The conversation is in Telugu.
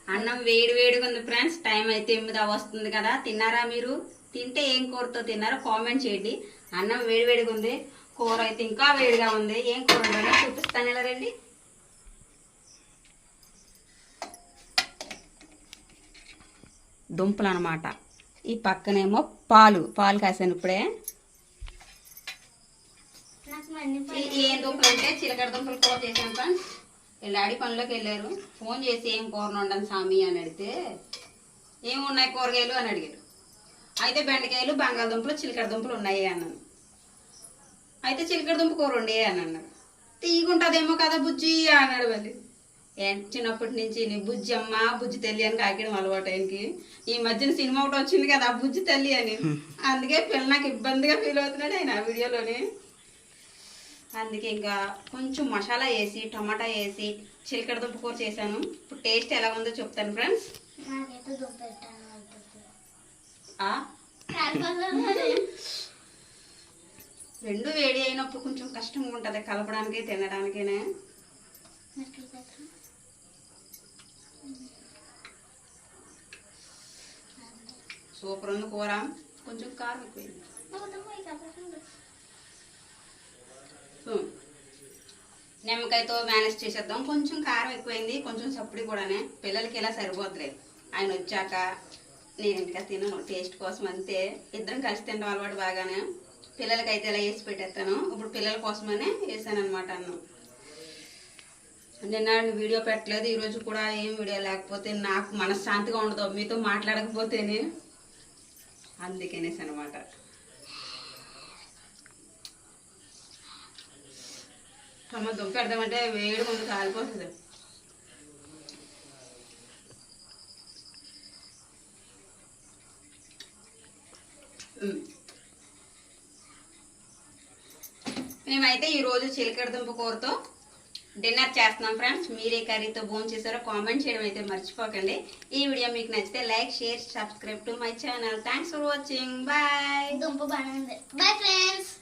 అన్నం వేడి వేడిగా ఉంది ఫ్రెండ్స్. టైం అయితే 8 వస్తుంది కదా. తిన్నారా మీరు? తింటే ఏం కూరతో తిన్నారో కామెంట్ చేయండి. అన్నం వేడి వేడిగా ఉంది, కూర అయితే ఇంకా వేడిగా ఉంది. ఏం కూర ఉండాలో చూపిస్తాను, ఎలా రండి. దుంపలు అనమాట. ఈ పక్కనేమో పాలు కాసాను ఇప్పుడే. ఏం దుంపలు అంటే చిలకడ దుంపలు కూర చేశాను ఫ్రెండ్స్. డాడీ పనిలోకి వెళ్ళారు. ఫోన్ చేసి ఏం కూర వండాను సామి అని అడిగితే ఏమున్నాయి కూరగాయలు అని అడిగారు. అయితే బెండకాయలు, బంగాళదుంపలు, చిలకడ దుంపలు ఉన్నాయి అన్నాను. అయితే చిలకడ దుంప కూర వండే అని అన్నారు. తీగుంటుందేమో కదా బుజ్జి అన్నాడు. మళ్ళీ చిన్నప్పటి నుంచి నీ బుజ్జి అమ్మ బుజ్జి తల్లి అని కాకిడం అలవాటు ఆయనకి. ఈ మధ్యన సినిమా ఒకటి వచ్చింది కదా బుజ్జి తల్లి అని, అందుకే పిల్ల నాకు ఇబ్బందిగా ఫీల్ అవుతున్నాడు ఆయన ఆ వీడియోలోని. అందుకే ఇంకా కొంచెం మసాలా వేసి టమాటా వేసి చిలకడ దుంప కూర చేశాను. ఇప్పుడు టేస్ట్ ఎలా ఉందో చెప్తాను ఫ్రెండ్స్. రెండు వేడి అయినప్పుడు కొంచెం కష్టంగా ఉంటుంది కలపడానికి తినడానికేనే. సూపర్ ఉంది కూర. కొంచెం కారం ఎక్కువైంది. నిమ్మకాయతో మేనేజ్ చేసేద్దాం. కొంచెం కారం ఎక్కువైంది, కొంచెం సప్పుడి కూడానే. పిల్లలకి ఇలా సరిపోతులేదు. ఆయన వచ్చాక నేను ఇంకా తినను, టేస్ట్ కోసం అంతే. ఇద్దరం కలిసి తినడం అలవాటు బాగానే. పిల్లలకైతే ఇలా వేసి పెట్టేస్తాను. ఇప్పుడు పిల్లల కోసమనే వేసాను అనమాట అన్నం. నిన్న వీడియో పెట్టలేదు, ఈరోజు కూడా ఏం వీడియో లేకపోతే నాకు మనశ్శాంతిగా ఉండదు మీతో మాట్లాడకపోతేనే. అందుకనేసి అనమాట. అమ్మ దుంప పెడదామంటే వేడి ముందు కాలిపోతుంది. మేమైతే ఈరోజు చిలకడ దుంప కూరతో డిన్నర్ చేస్తున్నాం ఫ్రెండ్స్. మీరే కర్రీతో భోజనం చేశారో కామెంట్ చేయడం అయితే మర్చిపోకండి. ఈ వీడియో మీకు నచ్చితే like, share, subscribe to my channel. Thanks for watching. Bye. దుంప బాగుంది. Bye friends.